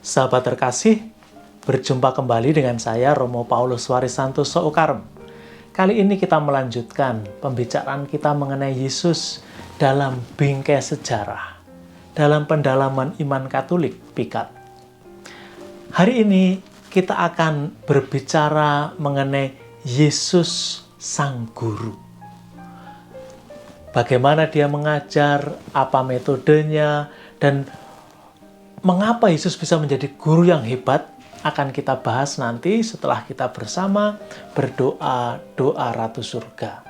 Sahabat terkasih, berjumpa kembali dengan saya Romo Paulus Warisanto Soukarem. Kali ini kita melanjutkan pembicaraan kita mengenai Yesus dalam bingkai sejarah, dalam pendalaman iman Katolik Pikat. Hari ini kita akan berbicara mengenai Yesus Sang Guru. Bagaimana dia mengajar, apa metodenya, dan mengapa Yesus bisa menjadi guru yang hebat akan kita bahas nanti setelah kita bersama berdoa doa Ratu Surga.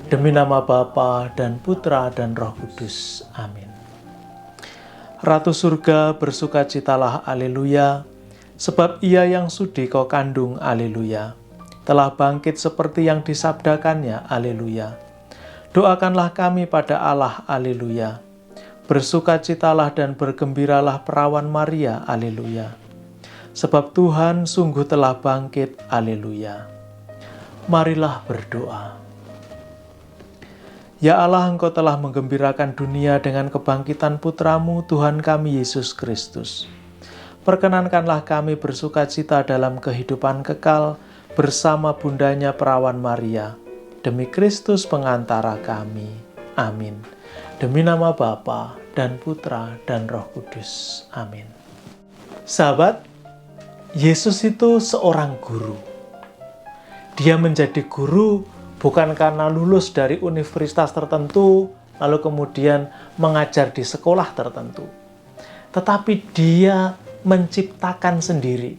Demi nama Bapa dan Putra dan Roh Kudus. Amin. Ratu Surga, bersukacitalah, haleluya, sebab Ia yang sudi kau kandung, haleluya, telah bangkit seperti yang disabdakannya, haleluya. Doakanlah kami pada Allah, haleluya. Bersukacitalah dan bergembiralah perawan Maria, haleluya. Sebab Tuhan sungguh telah bangkit, haleluya. Marilah berdoa. Ya Allah, Engkau telah menggembirakan dunia dengan kebangkitan Putramu, Tuhan kami Yesus Kristus. Perkenankanlah kami bersukacita dalam kehidupan kekal bersama bundanya perawan Maria, demi Kristus pengantara kami. Amin. Demi nama Bapa dan Putra dan Roh Kudus. Amin. Sahabat, Yesus itu seorang guru. Dia menjadi guru bukan karena lulus dari universitas tertentu, lalu kemudian mengajar di sekolah tertentu. Tetapi dia menciptakan sendiri.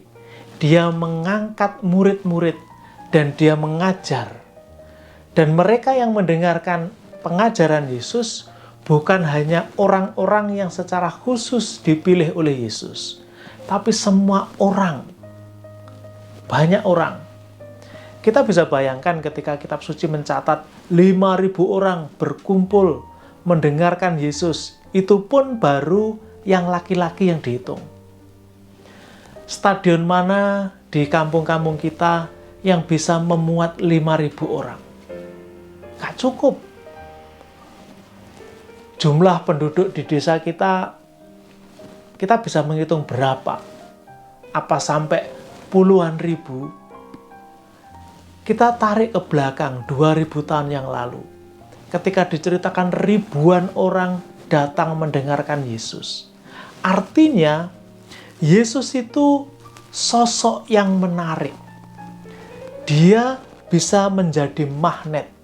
Dia mengangkat murid-murid dan dia mengajar. Dan mereka yang mendengarkan pengajaran Yesus bukan hanya orang-orang yang secara khusus dipilih oleh Yesus, tapi semua orang, banyak orang. Kita bisa bayangkan ketika kitab suci mencatat 5.000 orang berkumpul mendengarkan Yesus, itu pun baru yang laki-laki yang dihitung. Stadion mana di kampung-kampung kita yang bisa memuat 5.000 orang? Gak cukup. Jumlah penduduk di desa kita bisa menghitung berapa? Apa sampai puluhan ribu? Kita tarik ke belakang 2000 tahun yang lalu. Ketika diceritakan ribuan orang datang mendengarkan Yesus. Artinya, Yesus itu sosok yang menarik. Dia bisa menjadi magnet.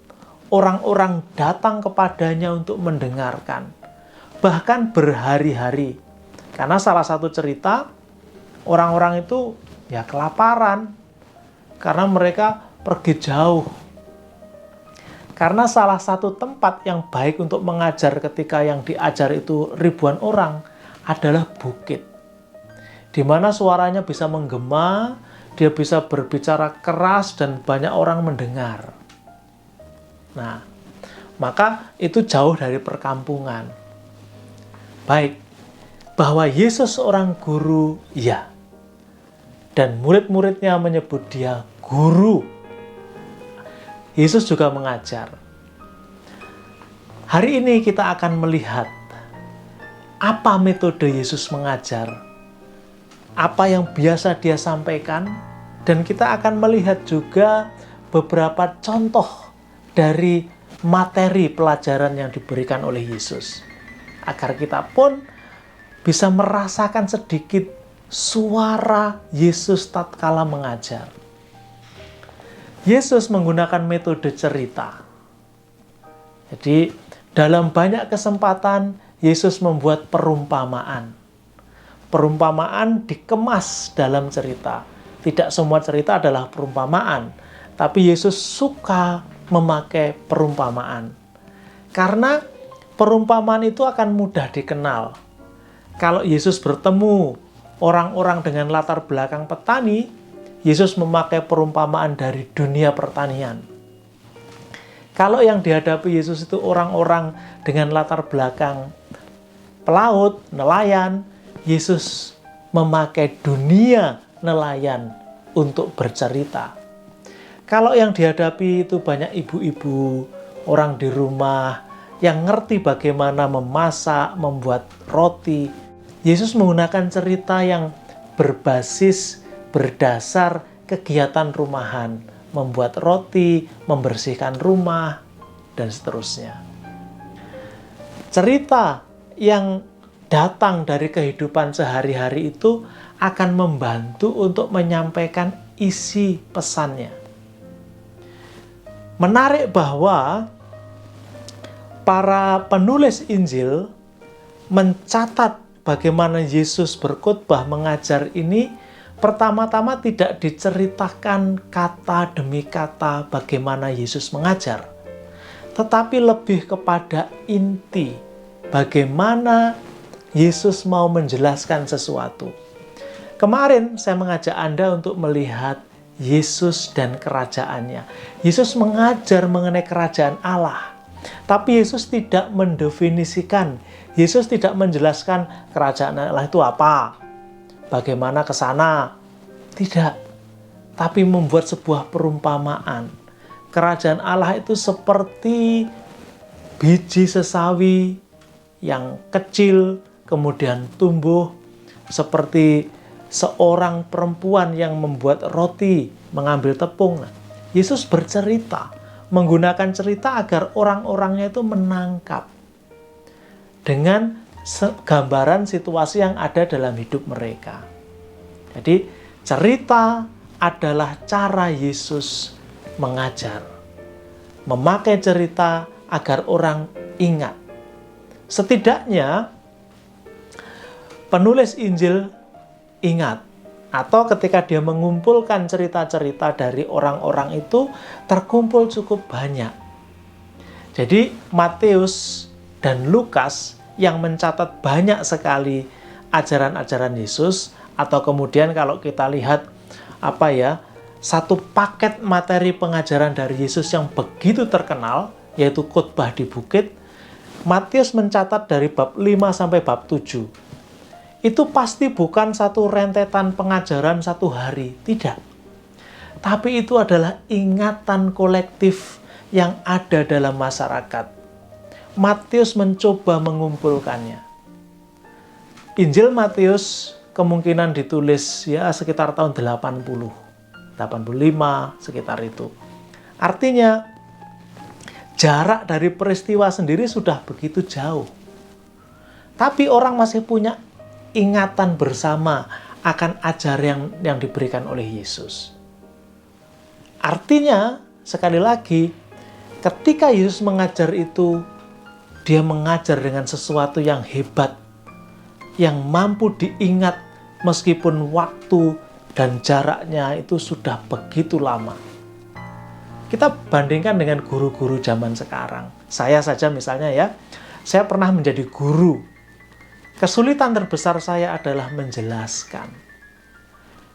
Orang-orang datang kepadanya untuk mendengarkan. Bahkan berhari-hari. Karena salah satu cerita, orang-orang itu ya kelaparan. Karena mereka pergi jauh. Karena salah satu tempat yang baik untuk mengajar ketika yang diajar itu ribuan orang adalah bukit. Di mana suaranya bisa menggema, dia bisa berbicara keras dan banyak orang mendengar. Nah, maka itu jauh dari perkampungan. Baik, bahwa Yesus seorang guru, ya. Dan murid-muridnya menyebut dia guru. Yesus juga mengajar. Hari ini kita akan melihat apa metode Yesus mengajar, apa yang biasa dia sampaikan, dan kita akan melihat juga beberapa contoh dari materi pelajaran yang diberikan oleh Yesus. Agar kita pun bisa merasakan sedikit suara Yesus tatkala mengajar. Yesus menggunakan metode cerita. Jadi, dalam banyak kesempatan, Yesus membuat perumpamaan. Perumpamaan dikemas dalam cerita. Tidak semua cerita adalah perumpamaan, tapi Yesus suka memakai perumpamaan. Karena perumpamaan itu akan mudah dikenal. Kalau Yesus bertemu orang-orang dengan latar belakang petani, Yesus memakai perumpamaan dari dunia pertanian. Kalau yang dihadapi Yesus itu orang-orang dengan latar belakang pelaut, nelayan, Yesus memakai dunia nelayan untuk bercerita. Kalau yang dihadapi itu banyak ibu-ibu, orang di rumah yang ngerti bagaimana memasak, membuat roti, Yesus menggunakan cerita yang berdasar kegiatan rumahan, membuat roti, membersihkan rumah, dan seterusnya. Cerita yang datang dari kehidupan sehari-hari itu akan membantu untuk menyampaikan isi pesannya. Menarik bahwa para penulis Injil mencatat bagaimana Yesus berkhotbah mengajar ini pertama-tama tidak diceritakan kata demi kata bagaimana Yesus mengajar, tetapi lebih kepada inti bagaimana Yesus mau menjelaskan sesuatu. Kemarin saya mengajak Anda untuk melihat Yesus dan kerajaannya. Yesus mengajar mengenai kerajaan Allah, tapi Yesus tidak mendefinisikan. Yesus tidak menjelaskan kerajaan Allah itu apa, bagaimana ke sana. Tidak. Tapi membuat sebuah perumpamaan. Kerajaan Allah itu seperti biji sesawi yang kecil, kemudian tumbuh, seperti seorang perempuan yang membuat roti, mengambil tepung. Nah, Yesus bercerita, menggunakan cerita agar orang-orangnya itu menangkap dengan gambaran situasi yang ada dalam hidup mereka. Jadi, cerita adalah cara Yesus mengajar. Memakai cerita agar orang ingat. Setidaknya, penulis Injil ingat, atau ketika dia mengumpulkan cerita-cerita dari orang-orang itu, terkumpul cukup banyak. Jadi, Matius dan Lukas yang mencatat banyak sekali ajaran-ajaran Yesus, atau kemudian kalau kita lihat satu paket materi pengajaran dari Yesus yang begitu terkenal, yaitu khotbah di bukit, Matius mencatat dari bab 5 sampai bab 7. Itu pasti bukan satu rentetan pengajaran satu hari, tidak. Tapi itu adalah ingatan kolektif yang ada dalam masyarakat. Matius mencoba mengumpulkannya. Injil Matius kemungkinan ditulis sekitar tahun 80, 85, sekitar itu. Artinya, jarak dari peristiwa sendiri sudah begitu jauh. Tapi orang masih punya ingatan bersama akan ajaran yang diberikan oleh Yesus. Artinya, sekali lagi, ketika Yesus mengajar itu, dia mengajar dengan sesuatu yang hebat, yang mampu diingat meskipun waktu dan jaraknya itu sudah begitu lama. Kita bandingkan dengan guru-guru zaman sekarang. Saya saja misalnya saya pernah menjadi guru. Kesulitan terbesar saya adalah menjelaskan.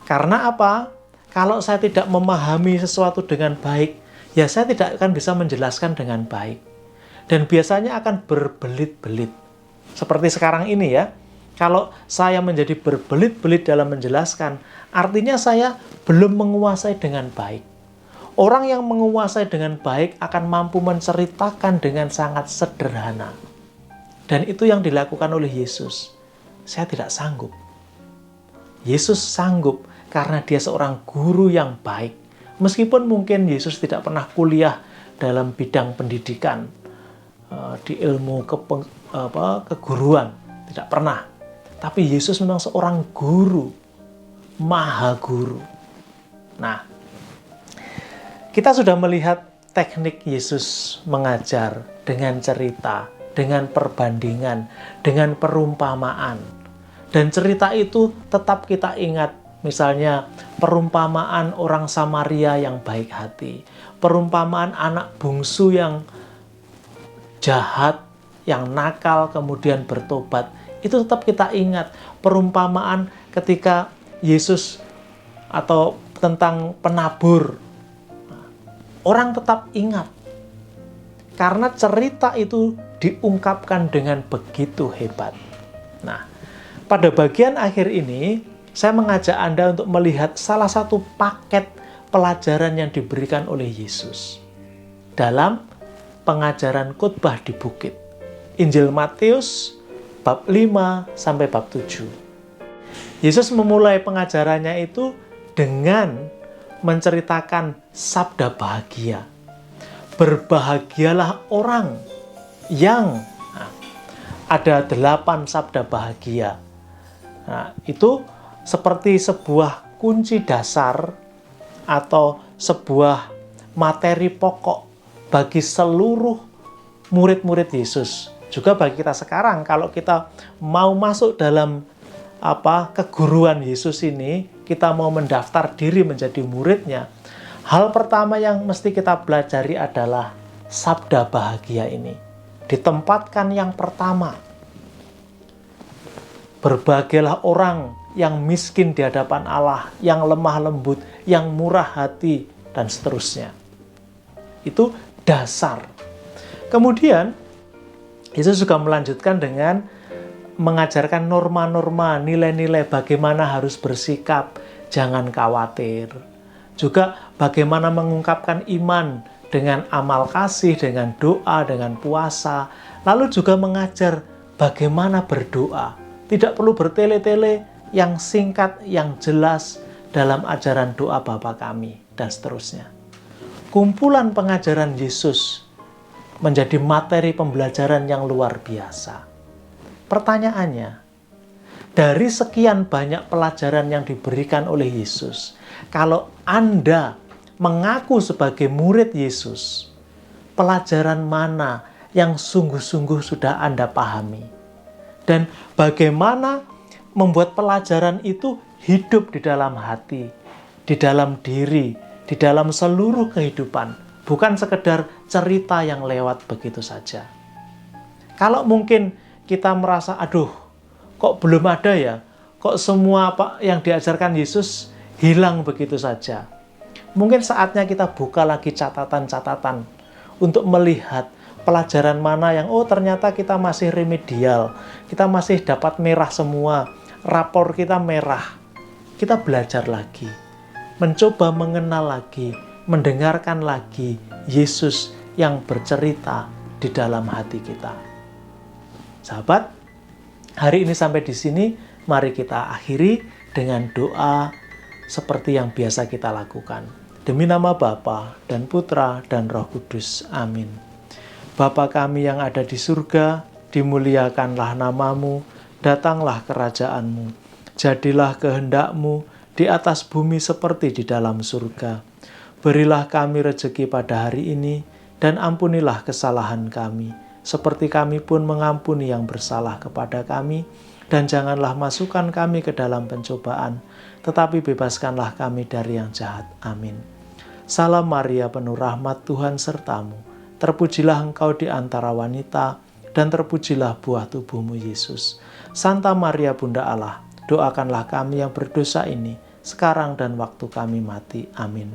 Karena apa? Kalau saya tidak memahami sesuatu dengan baik, saya tidak akan bisa menjelaskan dengan baik. Dan biasanya akan berbelit-belit. Seperti sekarang ini kalau saya menjadi berbelit-belit dalam menjelaskan, artinya saya belum menguasai dengan baik. Orang yang menguasai dengan baik akan mampu menceritakan dengan sangat sederhana. Dan itu yang dilakukan oleh Yesus. Saya tidak sanggup. Yesus sanggup karena dia seorang guru yang baik. Meskipun mungkin Yesus tidak pernah kuliah dalam bidang pendidikan, di ilmu keguruan, tidak pernah. Tapi Yesus memang seorang guru, maha guru. Nah, kita sudah melihat teknik Yesus mengajar dengan cerita, dengan perbandingan, dengan perumpamaan. Dan cerita itu tetap kita ingat. Misalnya, perumpamaan orang Samaria yang baik hati. Perumpamaan anak bungsu yang jahat, yang nakal, kemudian bertobat. Itu tetap kita ingat. Perumpamaan ketika Yesus atau tentang penabur. Orang tetap ingat. Karena cerita itu diungkapkan dengan begitu hebat. Nah, pada bagian akhir ini, saya mengajak Anda untuk melihat salah satu paket pelajaran yang diberikan oleh Yesus dalam pengajaran khotbah di bukit. Injil Matius bab 5 sampai bab 7. Yesus memulai pengajarannya itu dengan menceritakan sabda bahagia. Berbahagialah orang yang ada 8 sabda bahagia. Nah, itu seperti sebuah kunci dasar atau sebuah materi pokok bagi seluruh murid-murid Yesus. Juga bagi kita sekarang, kalau kita mau masuk dalam keguruan Yesus ini, kita mau mendaftar diri menjadi muridnya, hal pertama yang mesti kita pelajari adalah sabda bahagia ini. Ditempatkan yang pertama. Berbahagialah orang yang miskin di hadapan Allah, yang lemah lembut, yang murah hati, dan seterusnya. Itu dasar. Kemudian, Yesus juga melanjutkan dengan mengajarkan norma-norma, nilai-nilai bagaimana harus bersikap, jangan khawatir. Juga bagaimana mengungkapkan iman dengan amal kasih, dengan doa, dengan puasa. Lalu juga mengajar bagaimana berdoa. Tidak perlu bertele-tele, yang singkat, yang jelas dalam ajaran doa Bapa kami, dan seterusnya. Kumpulan pengajaran Yesus menjadi materi pembelajaran yang luar biasa. Pertanyaannya, dari sekian banyak pelajaran yang diberikan oleh Yesus, kalau Anda mengaku sebagai murid Yesus, pelajaran mana yang sungguh-sungguh sudah Anda pahami? Dan bagaimana membuat pelajaran itu hidup di dalam hati, di dalam diri, di dalam seluruh kehidupan, bukan sekedar cerita yang lewat begitu saja. Kalau mungkin kita merasa, aduh, kok belum ada ya? Kok semua apa yang diajarkan Yesus hilang begitu saja? Mungkin saatnya kita buka lagi catatan-catatan untuk melihat pelajaran mana yang, ternyata kita masih remedial, kita masih dapat merah semua, rapor kita merah. Kita belajar lagi, mencoba mengenal lagi, mendengarkan lagi Yesus yang bercerita di dalam hati kita. Sahabat, hari ini sampai di sini, mari kita akhiri dengan doa seperti yang biasa kita lakukan. Demi nama Bapa dan Putra dan Roh Kudus. Amin. Bapa kami yang ada di surga, dimuliakanlah namamu, datanglah kerajaanmu, jadilah kehendak-mu di atas bumi seperti di dalam surga. Berilah kami rezeki pada hari ini, dan ampunilah kesalahan kami, seperti kami pun mengampuni yang bersalah kepada kami, dan janganlah masukkan kami ke dalam pencobaan, tetapi bebaskanlah kami dari yang jahat. Amin. Salam Maria, penuh rahmat, Tuhan sertamu. Terpujilah engkau di antara wanita, dan terpujilah buah tubuhmu, Yesus. Santa Maria, Bunda Allah, doakanlah kami yang berdosa ini, sekarang dan waktu kami mati. Amin.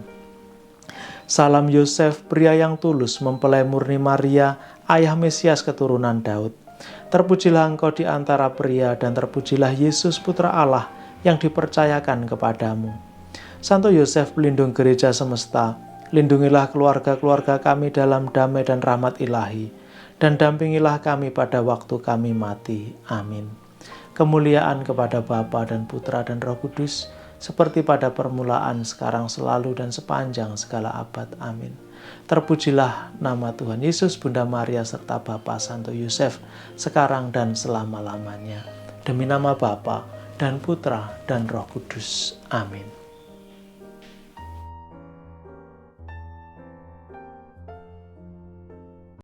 Salam Yosef, pria yang tulus, mempelai murni Maria, ayah Mesias keturunan Daud. Terpujilah engkau di antara pria, dan terpujilah Yesus, Putra Allah, yang dipercayakan kepadamu. Santo Yosef, pelindung gereja semesta, lindungilah keluarga-keluarga kami dalam damai dan rahmat ilahi, dan dampingilah kami pada waktu kami mati. Amin. Kemuliaan kepada Bapa dan Putra dan Roh Kudus, seperti pada permulaan, sekarang, selalu, dan sepanjang segala abad. Amin. Terpujilah nama Tuhan Yesus, Bunda Maria, serta Bapa Santo Yosef, sekarang dan selama-lamanya. Demi nama Bapa dan Putra dan Roh Kudus. Amin.